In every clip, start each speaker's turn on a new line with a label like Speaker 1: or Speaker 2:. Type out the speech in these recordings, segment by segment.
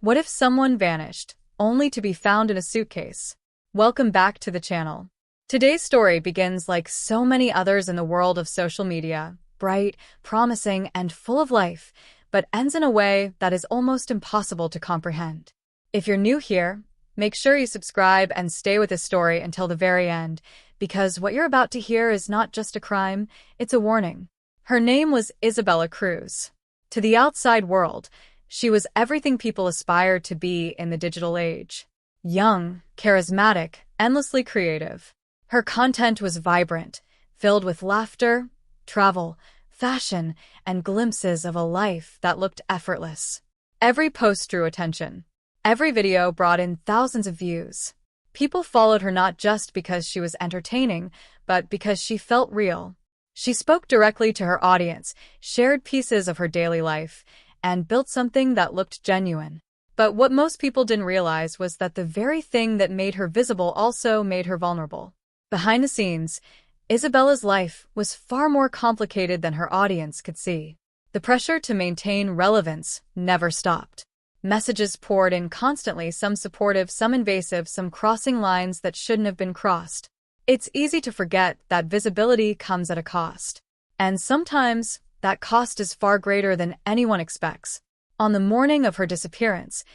Speaker 1: What if someone vanished, only to be found in a suitcase? Welcome back to the channel. Today's story begins like so many others in the world of social media, bright, promising, and full of life, but ends in a way that is almost impossible to comprehend. If you're new here, make sure you subscribe and stay with this story until the very end, because what you're about to hear is not just a crime, it's a warning. Her name was Isabella Cruz. To the outside world, she was everything people aspire to be in the digital age. Young, charismatic, endlessly creative. Her content was vibrant, filled with laughter, travel, fashion, and glimpses of a life that looked effortless. Every post drew attention. Every video brought in thousands of views. People followed her not just because she was entertaining, but because she felt real. She spoke directly to her audience, shared pieces of her daily life, and built something that looked genuine. But what most people didn't realize was that the very thing that made her visible also made her vulnerable. Behind the scenes, Isabella's life was far more complicated than her audience could see. The pressure to maintain relevance never stopped. Messages poured in constantly, some supportive, some invasive, some crossing lines that shouldn't have been crossed. It's easy to forget that visibility comes at a cost. And sometimes, that cost is far greater than anyone expects. On the morning of her disappearance,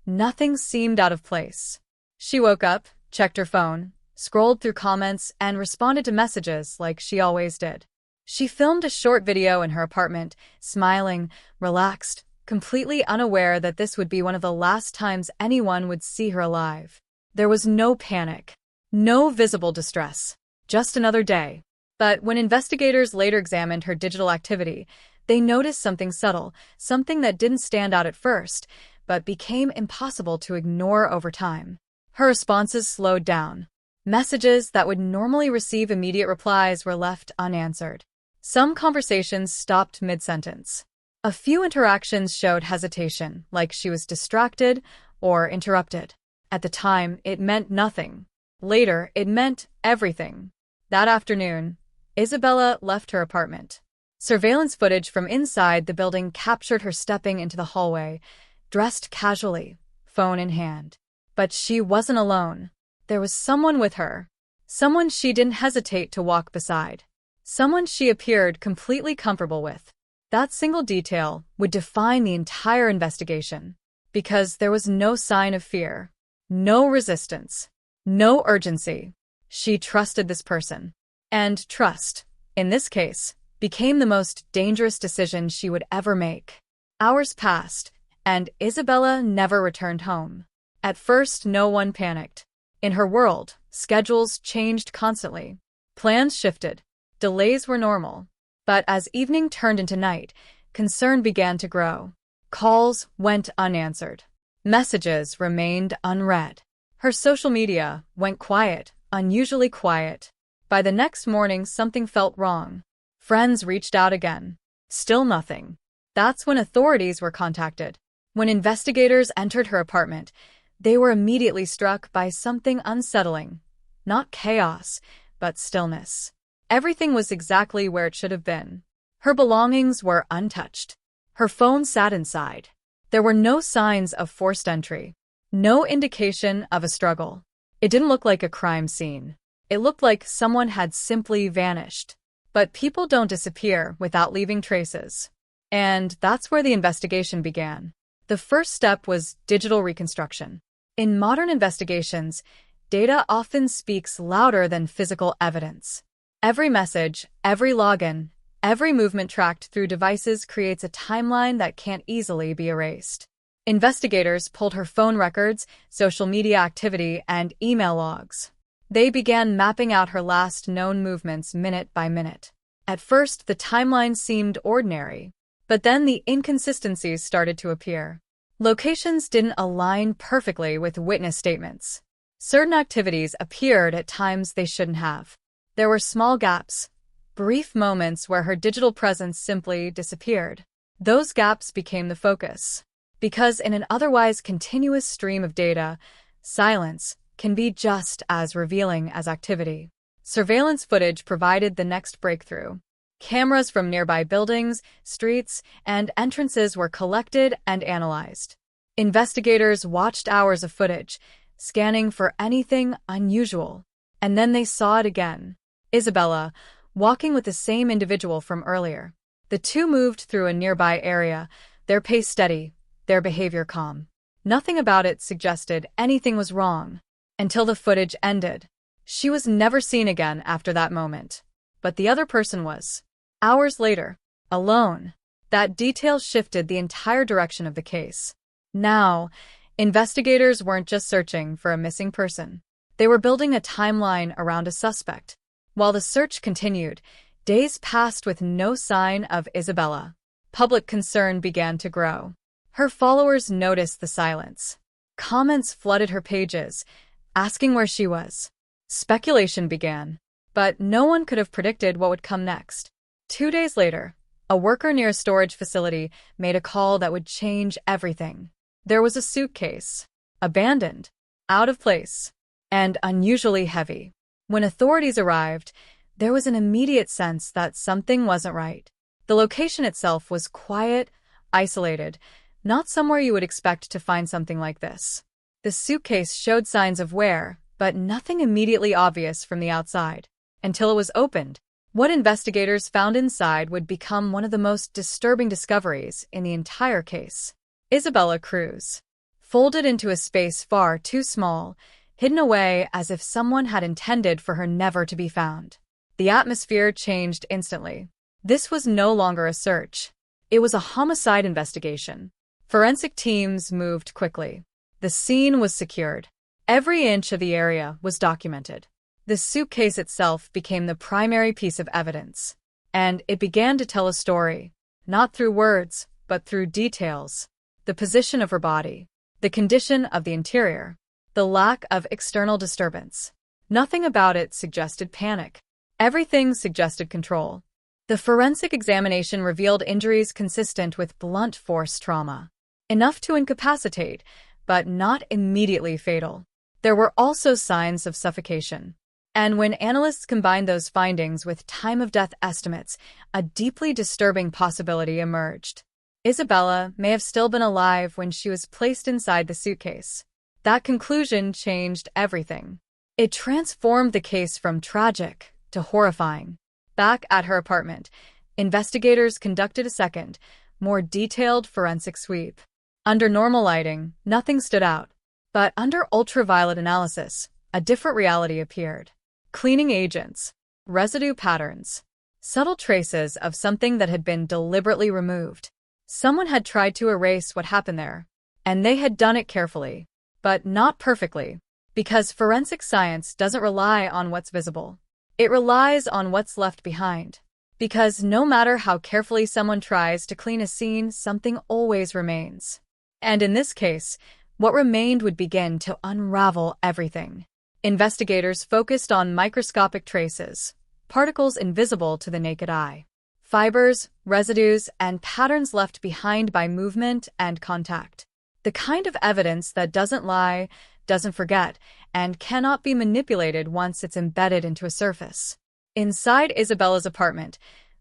Speaker 1: nothing seemed out of place. She woke up, checked her phone, scrolled through comments, and responded to messages like she always did. She filmed a short video in her apartment, smiling, relaxed, completely unaware that this would be one of the last times anyone would see her alive. There was no panic, no visible distress, just another day. But when investigators later examined her digital activity, they noticed something subtle, something that didn't stand out at first, but became impossible to ignore over time. Her responses slowed down. Messages that would normally receive immediate replies were left unanswered. Some conversations stopped mid-sentence. A few interactions showed hesitation, like she was distracted or interrupted. At the time, it meant nothing. Later, it meant everything. That afternoon, Isabella left her apartment. Surveillance footage from inside the building captured her stepping into the hallway, dressed casually, phone in hand. But she wasn't alone. There was someone with her. Someone she didn't hesitate to walk beside. Someone she appeared completely comfortable with. That single detail would define the entire investigation. Because there was no sign of fear, no resistance, no urgency. She trusted this person. And trust, in this case, became the most dangerous decision she would ever make. Hours passed, and Isabella never returned home. At first, no one panicked. In her world, schedules changed constantly. Plans shifted. Delays were normal. But as evening turned into night, concern began to grow. Calls went unanswered. Messages remained unread. Her social media went quiet, unusually quiet. By the next morning, something felt wrong. Friends reached out again. Still nothing. That's when authorities were contacted. When investigators entered her apartment, they were immediately struck by something unsettling. Not chaos, but stillness. Everything was exactly where it should have been. Her belongings were untouched. Her phone sat inside. There were no signs of forced entry. No indication of a struggle. It didn't look like a crime scene. It looked like someone had simply vanished. But people don't disappear without leaving traces. And that's where the investigation began. The first step was digital reconstruction. In modern investigations, data often speaks louder than physical evidence. Every message, every login, every movement tracked through devices creates a timeline that can't easily be erased. Investigators pulled her phone records, social media activity, and email logs. They began mapping out her last known movements minute by minute. At first, the timeline seemed ordinary, but then the inconsistencies started to appear. Locations didn't align perfectly with witness statements. Certain activities appeared at times they shouldn't have. There were small gaps, brief moments where her digital presence simply disappeared. Those gaps became the focus. Because in an otherwise continuous stream of data, silence can be just as revealing as activity. Surveillance footage provided the next breakthrough. Cameras from nearby buildings, streets, and entrances were collected and analyzed. Investigators watched hours of footage, scanning for anything unusual. And then they saw it again. Isabella, walking with the same individual from earlier. The two moved through a nearby area, their pace steady, their behavior calm. Nothing about it suggested anything was wrong, until the footage ended. She was never seen again after that moment. But the other person was. Hours later, alone. That detail shifted the entire direction of the case. Now, investigators weren't just searching for a missing person. They were building a timeline around a suspect. While the search continued, days passed with no sign of Isabella. Public concern began to grow. Her followers noticed the silence. Comments flooded her pages, asking where she was. Speculation began, but no one could have predicted what would come next. 2 days later, a worker near a storage facility made a call that would change everything. There was a suitcase, abandoned, out of place, and unusually heavy. When authorities arrived, there was an immediate sense that something wasn't right. The location itself was quiet, isolated, not somewhere you would expect to find something like this. The suitcase showed signs of wear, but nothing immediately obvious from the outside. Until it was opened, what investigators found inside would become one of the most disturbing discoveries in the entire case. Isabella Cruz, folded into a space far too small, hidden away as if someone had intended for her never to be found. The atmosphere changed instantly. This was no longer a search. It was a homicide investigation. Forensic teams moved quickly. The scene was secured. Every inch of the area was documented. The suitcase itself became the primary piece of evidence. And it began to tell a story, not through words, but through details. The position of her body, the condition of the interior, the lack of external disturbance. Nothing about it suggested panic. Everything suggested control. The forensic examination revealed injuries consistent with blunt force trauma. Enough to incapacitate, but not immediately fatal. There were also signs of suffocation. And when analysts combined those findings with time-of-death estimates, a deeply disturbing possibility emerged. Isabella may have still been alive when she was placed inside the suitcase. That conclusion changed everything. It transformed the case from tragic to horrifying. Back at her apartment, investigators conducted a second, more detailed forensic sweep. Under normal lighting, nothing stood out. But under ultraviolet analysis, a different reality appeared. Cleaning agents, residue patterns, subtle traces of something that had been deliberately removed. Someone had tried to erase what happened there, and they had done it carefully, but not perfectly, because forensic science doesn't rely on what's visible. It relies on what's left behind. Because no matter how carefully someone tries to clean a scene, something always remains. And in this case, what remained would begin to unravel everything. Investigators focused on microscopic traces, particles invisible to the naked eye. Fibers, residues, and patterns left behind by movement and contact. The kind of evidence that doesn't lie, doesn't forget, and cannot be manipulated once it's embedded into a surface. Inside Isabella's apartment,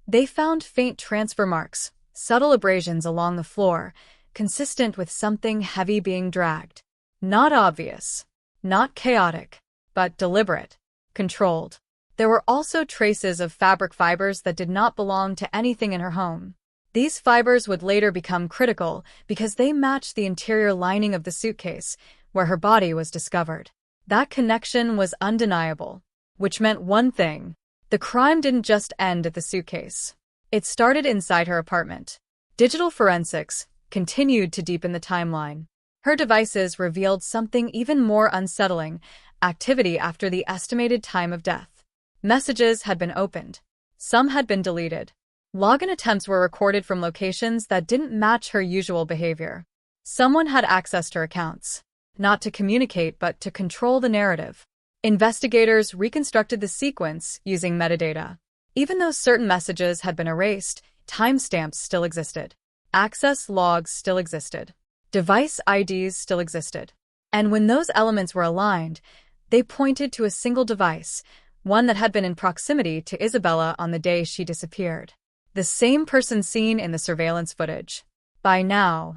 Speaker 1: they found faint transfer marks, subtle abrasions along the floor, consistent with something heavy being dragged. Not obvious, not chaotic, but deliberate, controlled. There were also traces of fabric fibers that did not belong to anything in her home. These fibers would later become critical because they matched the interior lining of the suitcase, where her body was discovered. That connection was undeniable, which meant one thing. The crime didn't just end at the suitcase. It started inside her apartment. Digital forensics continued to deepen the timeline. Her devices revealed something even more unsettling: activity after the estimated time of death. Messages had been opened. Some had been deleted. Login attempts were recorded from locations that didn't match her usual behavior. Someone had accessed her accounts, not to communicate but to control the narrative. Investigators reconstructed the sequence using metadata. Even though certain messages had been erased, timestamps still existed. Access logs still existed. Device IDs still existed. And when those elements were aligned, they pointed to a single device, one that had been in proximity to Isabella on the day she disappeared. The same person seen in the surveillance footage. By now,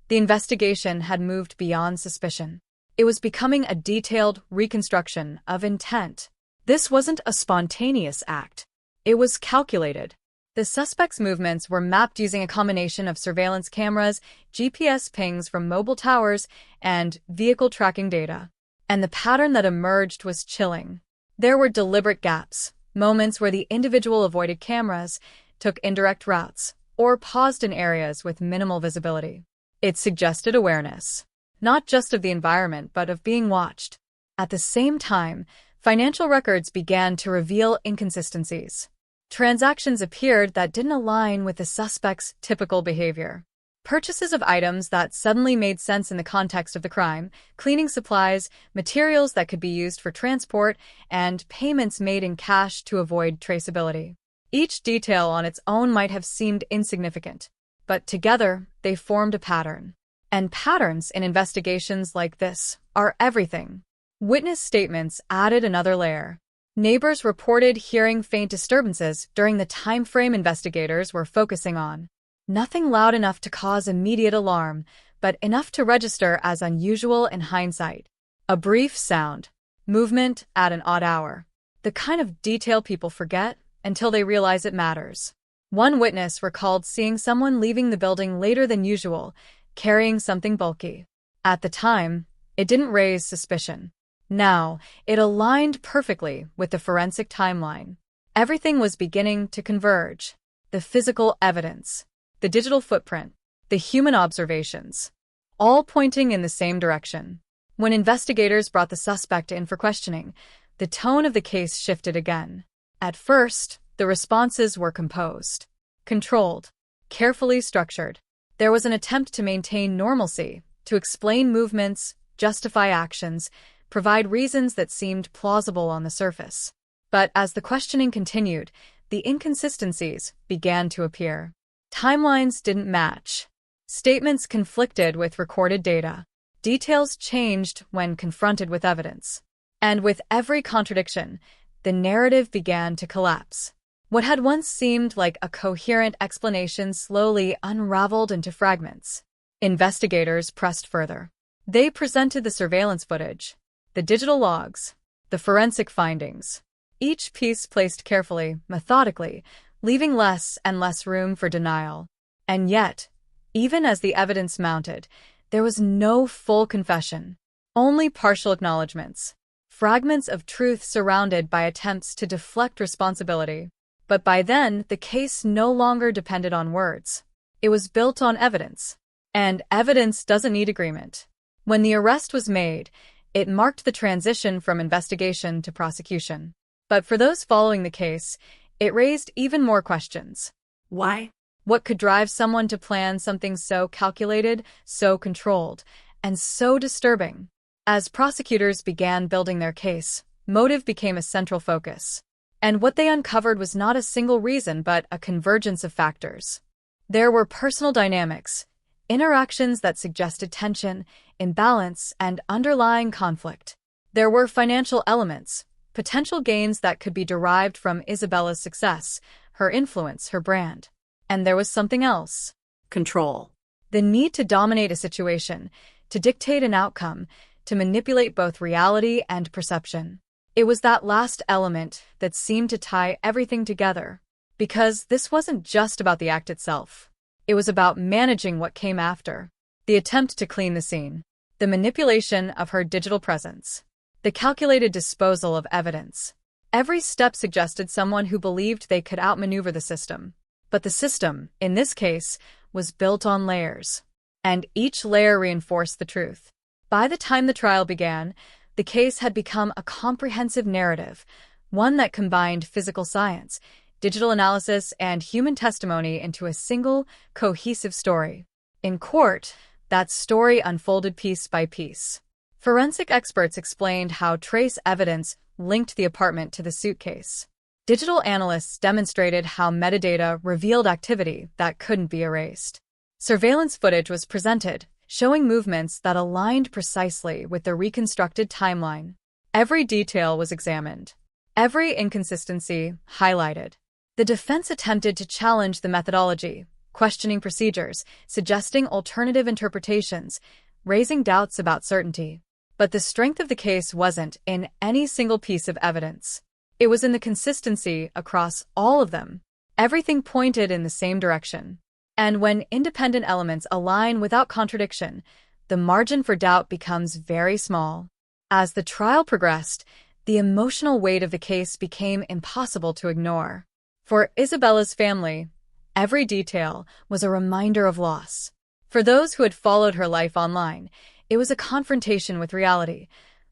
Speaker 1: The investigation had moved beyond suspicion. It was becoming a detailed reconstruction of intent. This wasn't a spontaneous act. It was calculated. The suspect's movements were mapped using a combination of surveillance cameras, GPS pings from mobile towers, and vehicle tracking data. And the pattern that emerged was chilling. There were deliberate gaps, moments where the individual avoided cameras, took indirect routes, or paused in areas with minimal visibility. It suggested awareness, not just of the environment but of being watched. At the same time, financial records began to reveal inconsistencies. Transactions appeared that didn't align with the suspect's typical behavior. Purchases of items that suddenly made sense in the context of the crime, cleaning supplies, materials that could be used for transport, and payments made in cash to avoid traceability. Each detail on its own might have seemed insignificant, but together they formed a pattern. And patterns in investigations like this are everything. Witness statements added another layer. Neighbors reported hearing faint disturbances during the time frame investigators were focusing on. Nothing loud enough to cause immediate alarm, but enough to register as unusual in hindsight. A brief sound. Movement at an odd hour. The kind of detail people forget until they realize it matters. One witness recalled seeing someone leaving the building later than usual, carrying something bulky. At the time, it didn't raise suspicion. Now, it aligned perfectly with the forensic timeline. Everything was beginning to converge. The physical evidence, the digital footprint, the human observations, all pointing in the same direction. When investigators brought the suspect in for questioning, the tone of the case shifted again. At first, the responses were composed, controlled, carefully structured. There was an attempt to maintain normalcy, to explain movements, justify actions, provide reasons that seemed plausible on the surface. But as the questioning continued, the inconsistencies began to appear. Timelines didn't match. Statements conflicted with recorded data. Details changed when confronted with evidence. And with every contradiction, the narrative began to collapse. What had once seemed like a coherent explanation slowly unraveled into fragments. Investigators pressed further. They presented the surveillance footage, the digital logs, the forensic findings. Each piece placed carefully, methodically, leaving less and less room for denial. And yet, even as the evidence mounted, there was no full confession, only partial acknowledgments, fragments of truth surrounded by attempts to deflect responsibility. But by then, the case no longer depended on words. It was built on evidence. And evidence doesn't need agreement. When the arrest was made, it marked the transition from investigation to prosecution. But for those following the case, it raised even more questions.
Speaker 2: Why?
Speaker 1: What could drive someone to plan something so calculated, so controlled, and so disturbing? As prosecutors began building their case, motive became a central focus. And what they uncovered was not a single reason but a convergence of factors. There were personal dynamics, interactions that suggested tension, imbalance, and underlying conflict. There were financial elements, potential gains that could be derived from Isabella's success, her influence, her brand. And there was something else.
Speaker 2: Control.
Speaker 1: The need to dominate a situation, to dictate an outcome, to manipulate both reality and perception. It was that last element that seemed to tie everything together. Because this wasn't just about the act itself. It was about managing what came after. The attempt to clean the scene. The manipulation of her digital presence. The calculated disposal of evidence. Every step suggested someone who believed they could outmaneuver the system. But the system, in this case, was built on layers. And each layer reinforced the truth. By the time the trial began, the case had become a comprehensive narrative, one that combined physical science, digital analysis, and human testimony into a single, cohesive story. In court, that story unfolded piece by piece. Forensic experts explained how trace evidence linked the apartment to the suitcase. Digital analysts demonstrated how metadata revealed activity that couldn't be erased. Surveillance footage was presented, showing movements that aligned precisely with the reconstructed timeline. Every detail was examined. Every inconsistency highlighted. The defense attempted to challenge the methodology, questioning procedures, suggesting alternative interpretations, raising doubts about certainty. But the strength of the case wasn't in any single piece of evidence. It was in the consistency across all of them. Everything pointed in the same direction. And when independent elements align without contradiction, the margin for doubt becomes very small. As the trial progressed, the emotional weight of the case became impossible to ignore. For Isabella's family, every detail was a reminder of loss. For those who had followed her life online, it was a confrontation with reality,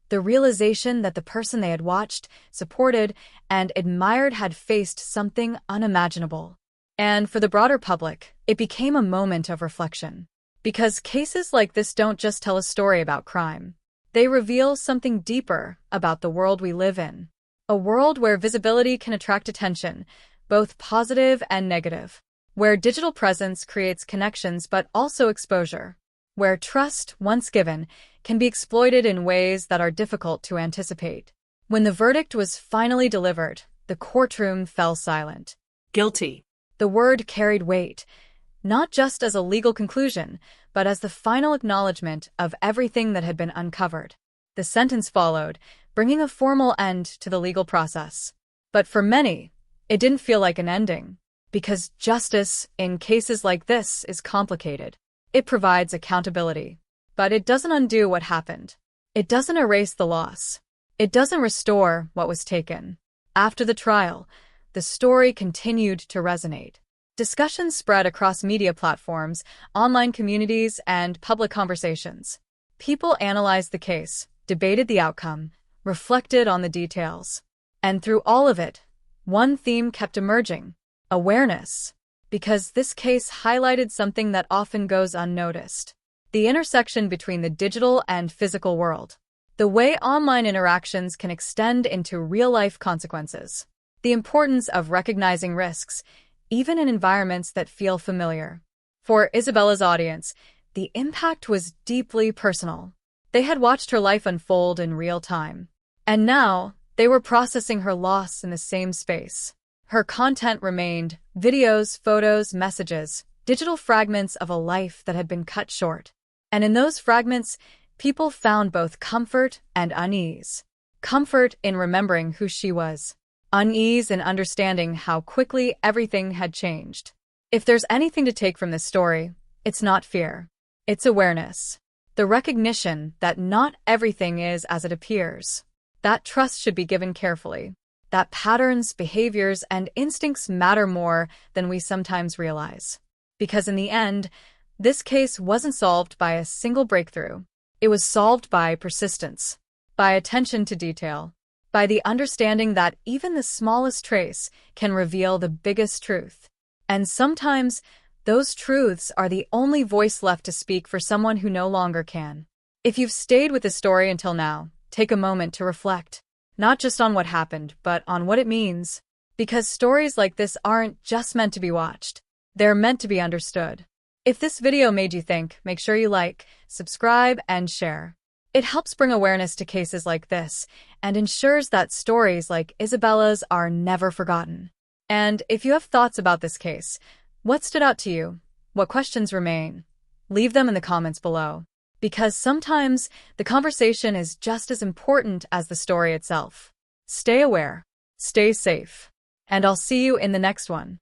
Speaker 1: the realization that the person they had watched, supported, and admired had faced something unimaginable. And for the broader public, it became a moment of reflection. Because cases like this don't just tell a story about crime. They reveal something deeper about the world we live in. A world where visibility can attract attention, both positive and negative. Where digital presence creates connections but also exposure. Where trust, once given, can be exploited in ways that are difficult to anticipate. When the verdict was finally delivered, the courtroom fell silent.
Speaker 2: Guilty.
Speaker 1: The word carried weight, not just as a legal conclusion, but as the final acknowledgement of everything that had been uncovered. The sentence followed, bringing a formal end to the legal process. But for many, it didn't feel like an ending. Because justice, in cases like this, is complicated. It provides accountability. But it doesn't undo what happened. It doesn't erase the loss. It doesn't restore what was taken. After the trial, the story continued to resonate. Discussions spread across media platforms, online communities, and public conversations. People analyzed the case, debated the outcome, reflected on the details. And through all of it, one theme kept emerging: awareness. Because this case highlighted something that often goes unnoticed. The intersection between the digital and physical world. The way online interactions can extend into real-life consequences. The importance of recognizing risks, even in environments that feel familiar. For Isabella's audience, the impact was deeply personal. They had watched her life unfold in real time. And now, they were processing her loss in the same space. Her content remained videos, photos, messages, digital fragments of a life that had been cut short. And in those fragments, people found both comfort and unease. Comfort in remembering who she was. Unease in understanding how quickly everything had changed. If there's anything to take from this story, it's not fear. It's awareness. The recognition that not everything is as it appears. That trust should be given carefully. That patterns, behaviors, and instincts matter more than we sometimes realize. Because in the end, this case wasn't solved by a single breakthrough. It was solved by persistence, by attention to detail, by the understanding that even the smallest trace can reveal the biggest truth. And sometimes, those truths are the only voice left to speak for someone who no longer can. If you've stayed with the story until now, take a moment to reflect. Not just on what happened, but on what it means. Because stories like this aren't just meant to be watched. They're meant to be understood. If this video made you think, make sure you like, subscribe, and share. It helps bring awareness to cases like this, and ensures that stories like Isabella's are never forgotten. And if you have thoughts about this case, what stood out to you? What questions remain? Leave them in the comments below. Because sometimes the conversation is just as important as the story itself. Stay aware, stay safe, and I'll see you in the next one.